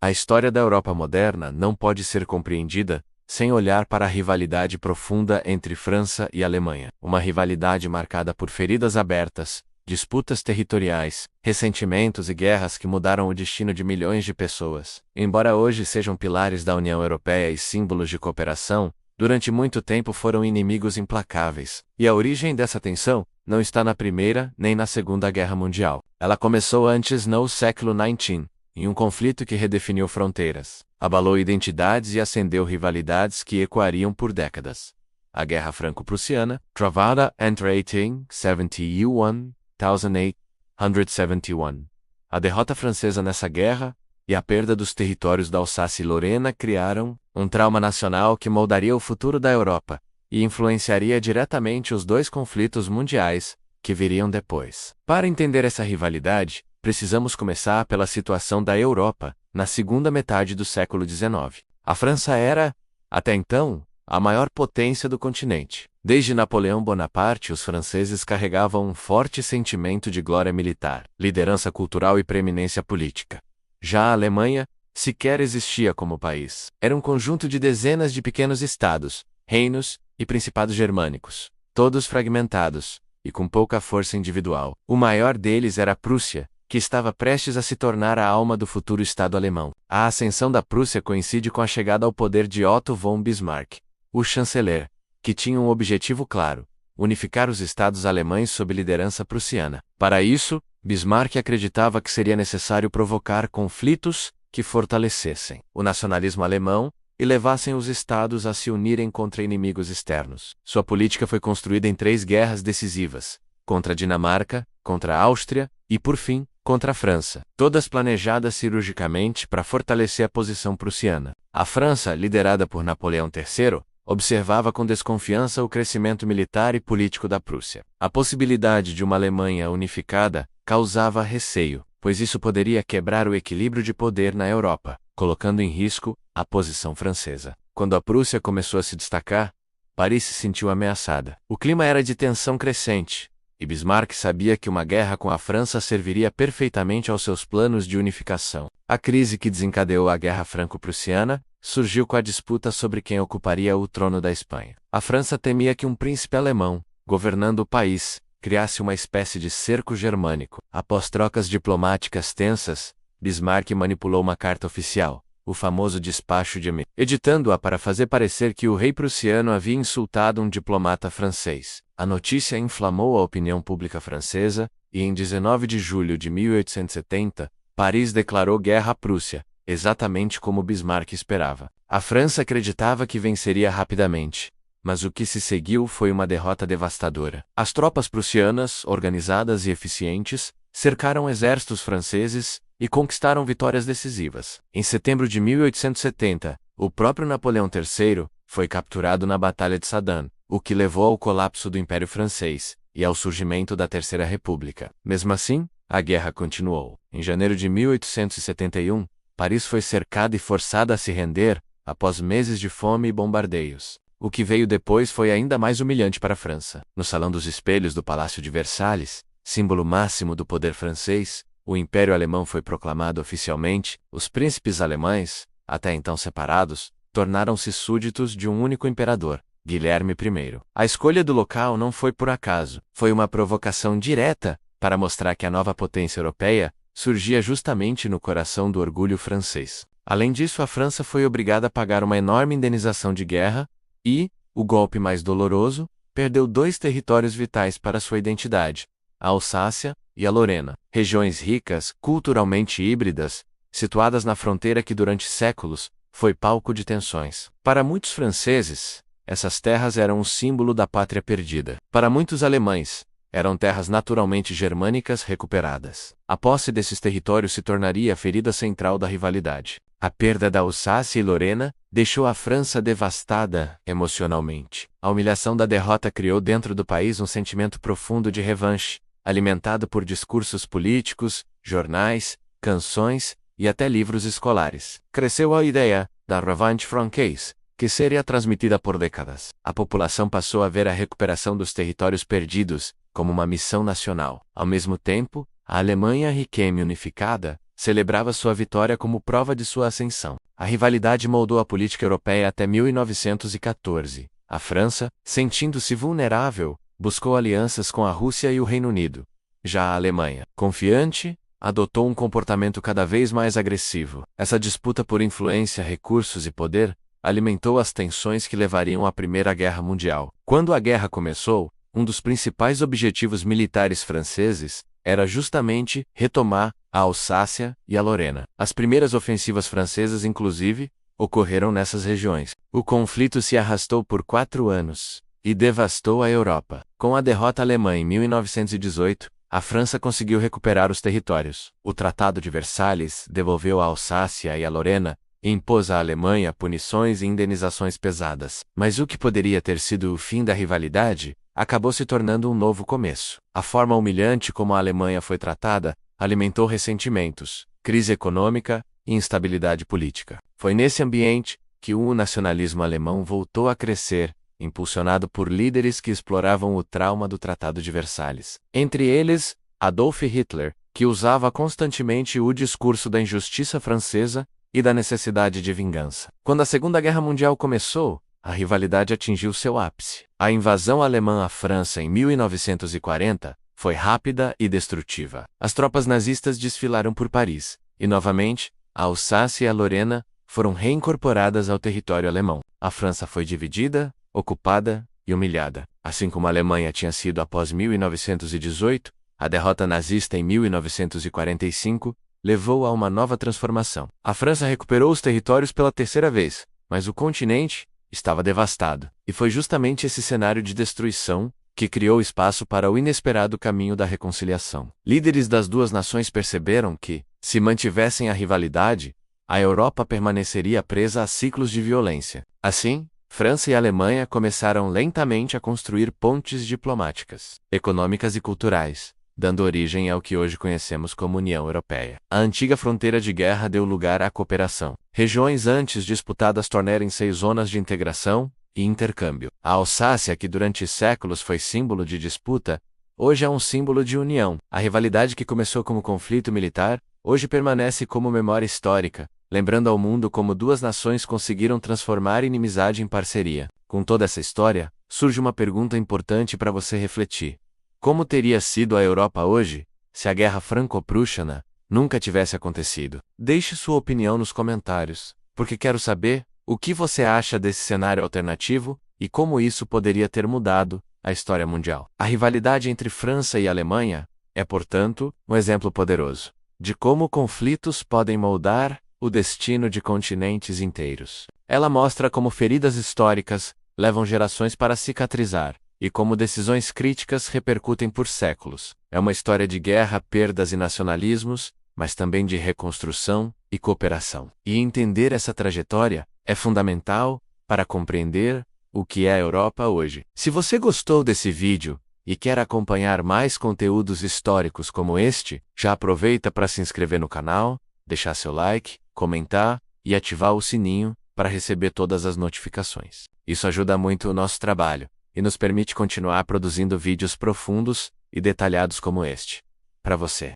A história da Europa moderna não pode ser compreendida sem olhar para a rivalidade profunda entre França e Alemanha. Uma rivalidade marcada por feridas abertas, disputas territoriais, ressentimentos e guerras que mudaram o destino de milhões de pessoas. Embora hoje sejam pilares da União Europeia e símbolos de cooperação, durante muito tempo foram inimigos implacáveis. E a origem dessa tensão não está na Primeira nem na Segunda Guerra Mundial. Ela começou antes no século XIX, em um conflito que redefiniu fronteiras, abalou identidades e acendeu rivalidades que ecoariam por décadas. A Guerra Franco-Prussiana, travada entre 1871 e 1871. A derrota francesa nessa guerra e a perda dos territórios da Alsácia e Lorena criaram um trauma nacional que moldaria o futuro da Europa e influenciaria diretamente os dois conflitos mundiais que viriam depois. Para entender essa rivalidade, precisamos começar pela situação da Europa na segunda metade do século XIX. A França era, até então, a maior potência do continente. Desde Napoleão Bonaparte, os franceses carregavam um forte sentimento de glória militar, liderança cultural e preeminência política. Já a Alemanha sequer existia como país. Era um conjunto de dezenas de pequenos estados, reinos e principados germânicos, todos fragmentados e com pouca força individual. O maior deles era a Prússia, que estava prestes a se tornar a alma do futuro Estado alemão. A ascensão da Prússia coincide com a chegada ao poder de Otto von Bismarck, o chanceler, que tinha um objetivo claro: unificar os estados alemães sob liderança prussiana. Para isso, Bismarck acreditava que seria necessário provocar conflitos que fortalecessem o nacionalismo alemão e levassem os estados a se unirem contra inimigos externos. Sua política foi construída em 3 guerras decisivas: contra a Dinamarca, contra a Áustria e, por fim, contra a França, todas planejadas cirurgicamente para fortalecer a posição prussiana. A França, liderada por Napoleão III, observava com desconfiança o crescimento militar e político da Prússia. A possibilidade de uma Alemanha unificada causava receio, pois isso poderia quebrar o equilíbrio de poder na Europa, colocando em risco a posição francesa. Quando a Prússia começou a se destacar, Paris se sentiu ameaçada. O clima era de tensão crescente, e Bismarck sabia que uma guerra com a França serviria perfeitamente aos seus planos de unificação. A crise que desencadeou a Guerra Franco-Prussiana surgiu com a disputa sobre quem ocuparia o trono da Espanha. A França temia que um príncipe alemão, governando o país, criasse uma espécie de cerco germânico. Após trocas diplomáticas tensas, Bismarck manipulou uma carta oficial, o famoso Despacho de Amiens, editando-a para fazer parecer que o rei prussiano havia insultado um diplomata francês. A notícia inflamou a opinião pública francesa, e em 19 de julho de 1870, Paris declarou guerra à Prússia, exatamente como Bismarck esperava. A França acreditava que venceria rapidamente, mas o que se seguiu foi uma derrota devastadora. As tropas prussianas, organizadas e eficientes, cercaram exércitos franceses e conquistaram vitórias decisivas. Em setembro de 1870, o próprio Napoleão III foi capturado na Batalha de Sedan, o que levou ao colapso do Império Francês e ao surgimento da Terceira República. Mesmo assim, a guerra continuou. Em janeiro de 1871, Paris foi cercada e forçada a se render após meses de fome e bombardeios. O que veio depois foi ainda mais humilhante para a França. No Salão dos Espelhos do Palácio de Versalhes, símbolo máximo do poder francês, o Império Alemão foi proclamado oficialmente. Os príncipes alemães, até então separados, tornaram-se súditos de um único imperador, Guilherme I. A escolha do local não foi por acaso, foi uma provocação direta para mostrar que a nova potência europeia surgia justamente no coração do orgulho francês. Além disso, a França foi obrigada a pagar uma enorme indenização de guerra e, o golpe mais doloroso, perdeu 2 territórios vitais para sua identidade: a Alsácia e a Lorena, regiões ricas, culturalmente híbridas, situadas na fronteira que durante séculos foi palco de tensões. Para muitos franceses, essas terras eram um símbolo da pátria perdida. Para muitos alemães, eram terras naturalmente germânicas recuperadas. A posse desses territórios se tornaria a ferida central da rivalidade. A perda da Alsácia e Lorena deixou a França devastada emocionalmente. A humilhação da derrota criou dentro do país um sentimento profundo de revanche, alimentado por discursos políticos, jornais, canções e até livros escolares. Cresceu a ideia da revanche francaise, que seria transmitida por décadas. A população passou a ver a recuperação dos territórios perdidos como uma missão nacional. Ao mesmo tempo, a Alemanha riqueme unificada celebrava sua vitória como prova de sua ascensão. A rivalidade moldou a política europeia até 1914. A França, sentindo-se vulnerável, buscou alianças com a Rússia e o Reino Unido. Já a Alemanha, confiante, adotou um comportamento cada vez mais agressivo. Essa disputa por influência, recursos e poder alimentou as tensões que levariam à Primeira Guerra Mundial. Quando a guerra começou, um dos principais objetivos militares franceses era justamente retomar a Alsácia e a Lorena. As primeiras ofensivas francesas, inclusive, ocorreram nessas regiões. O conflito se arrastou por 4 anos e devastou a Europa. Com a derrota alemã em 1918, a França conseguiu recuperar os territórios. O Tratado de Versalhes devolveu a Alsácia e a Lorena e impôs à Alemanha punições e indenizações pesadas. Mas o que poderia ter sido o fim da rivalidade acabou se tornando um novo começo. A forma humilhante como a Alemanha foi tratada alimentou ressentimentos, crise econômica e instabilidade política. Foi nesse ambiente que o nacionalismo alemão voltou a crescer, impulsionado por líderes que exploravam o trauma do Tratado de Versalhes. Entre eles, Adolf Hitler, que usava constantemente o discurso da injustiça francesa e da necessidade de vingança. Quando a Segunda Guerra Mundial começou, a rivalidade atingiu seu ápice. A invasão alemã à França em 1940 foi rápida e destrutiva. As tropas nazistas desfilaram por Paris, e novamente, a Alsácia e a Lorena foram reincorporadas ao território alemão. A França foi dividida, ocupada e humilhada. Assim como a Alemanha tinha sido após 1918, a derrota nazista em 1945 levou a uma nova transformação. A França recuperou os territórios pela terceira vez, mas o continente estava devastado. E foi justamente esse cenário de destruição que criou espaço para o inesperado caminho da reconciliação. Líderes das duas nações perceberam que, se mantivessem a rivalidade, a Europa permaneceria presa a ciclos de violência. Assim, França e Alemanha começaram lentamente a construir pontes diplomáticas, econômicas e culturais, dando origem ao que hoje conhecemos como União Europeia. A antiga fronteira de guerra deu lugar à cooperação. Regiões antes disputadas tornaram-se zonas de integração e intercâmbio. A Alsácia, que durante séculos foi símbolo de disputa, hoje é um símbolo de união. A rivalidade que começou como conflito militar, hoje permanece como memória histórica, lembrando ao mundo como duas nações conseguiram transformar inimizade em parceria. Com toda essa história, surge uma pergunta importante para você refletir. Como teria sido a Europa hoje, se a Guerra Franco-Prussiana nunca tivesse acontecido? Deixe sua opinião nos comentários, porque quero saber o que você acha desse cenário alternativo e como isso poderia ter mudado a história mundial. A rivalidade entre França e Alemanha é, portanto, um exemplo poderoso de como conflitos podem moldar o destino de continentes inteiros. Ela mostra como feridas históricas levam gerações para cicatrizar e como decisões críticas repercutem por séculos. É uma história de guerra, perdas e nacionalismos, mas também de reconstrução e cooperação. E entender essa trajetória é fundamental para compreender o que é a Europa hoje. Se você gostou desse vídeo e quer acompanhar mais conteúdos históricos como este, já aproveita para se inscrever no canal, deixar seu like, comentar e ativar o sininho para receber todas as notificações. Isso ajuda muito o nosso trabalho e nos permite continuar produzindo vídeos profundos e detalhados como este, para você.